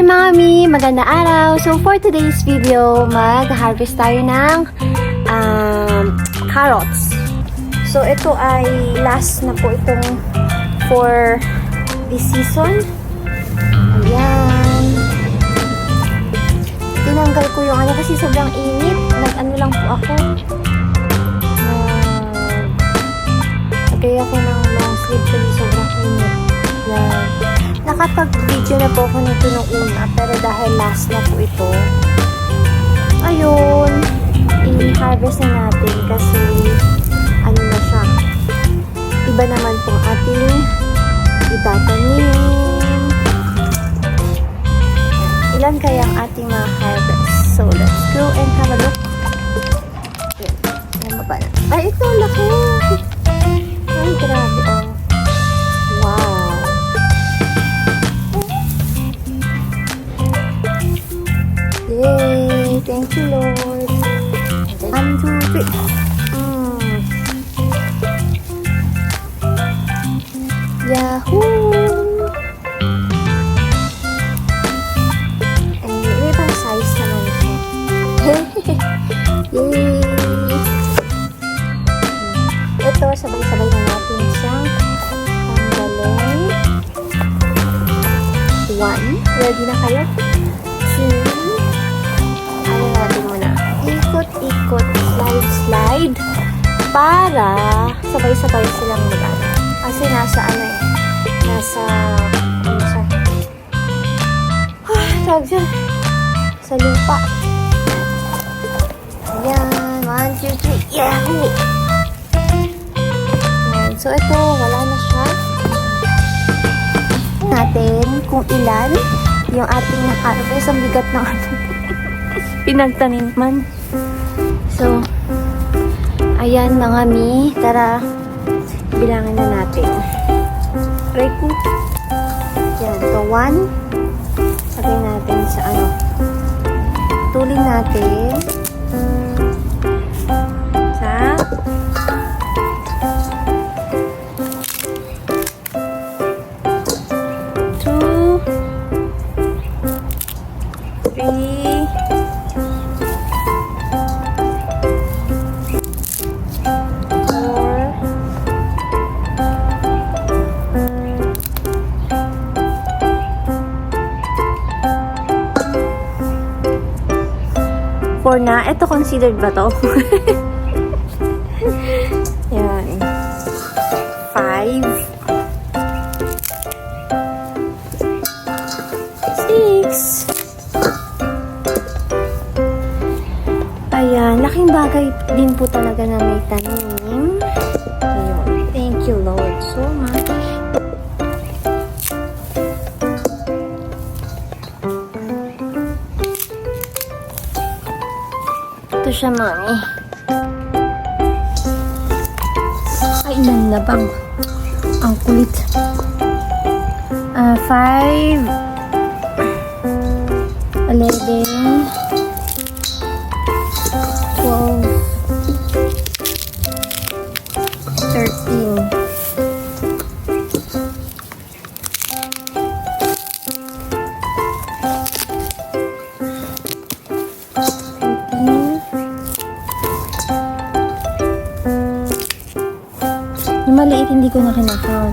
Mami! Magandang araw! So for today's video, mag-harvest tayo ng carrots. So ito ay last na po itong for this season. Ayan. Tinanggal ko yung ano kasi sobrang init. Nag-ano lang po ako. Lagay ako ng long sleeve kasi sobrang init. Yan. Nakapag-video na po ako nito nung una, pero dahil last na po ito, ayun, i-harvest na natin kasi ano na siya, iba naman pong ating itatanim. Ilan kaya ang ating mga harvest? So, let's go and have a look. Ayan, baba na. Ay, ito, laki! Ay, grabe, oh. Wow! Yay! Thank you, Lord. 1, 2, 3. Yahoo! And may ibang size naman siya. Yay! Ito, sabay-sabay na natin siyang tanggalin. 1. Ready na kayo? 2. Ano natin muna? Ikot-ikot, slide-slide para sabay-sabay silang magana. Kasi nasa ano eh, nasa ano siya? Tawag siya. Sa lupa. Ayan, 1, 2, 3. Yahoo! Ayan, so ito, wala na siya. Natin kung ilan yung ating na-harvest. Ang bigat ng ating pinagtaniman. So, ayan mga mi. Tara, bilangin na natin. Try ko. Yan. So, 1. Sagay natin sa ano. Tulin natin. Sa 2, 3, 4 na. Ito considered ba to? Yan. 5. 6. Ayan. Laking bagay din po talaga na may tanim. Ayun. Thank you, Lord, so much. Ito siya, mami. Ay, ilan na bang? Ang kulit. 5, 11, 12, 13. Yung maliit, hindi ko na kinakount.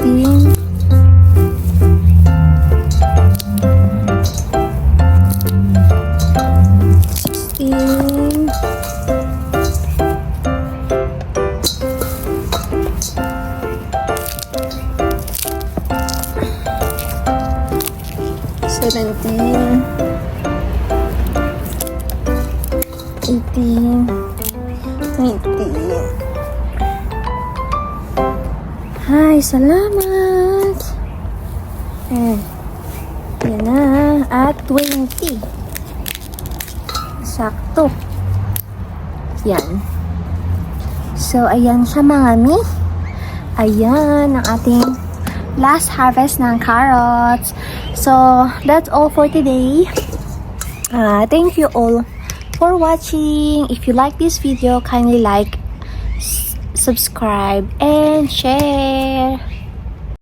15. 16. 17. 18, 20. Hi, salamat. Yan na. At 20. Sakto. Yan. So, ayan siya mga mi. Ayan ang ating last harvest ng carrots. So, that's all for today. Thank you all for watching. If you like this video, kindly like, subscribe, and share.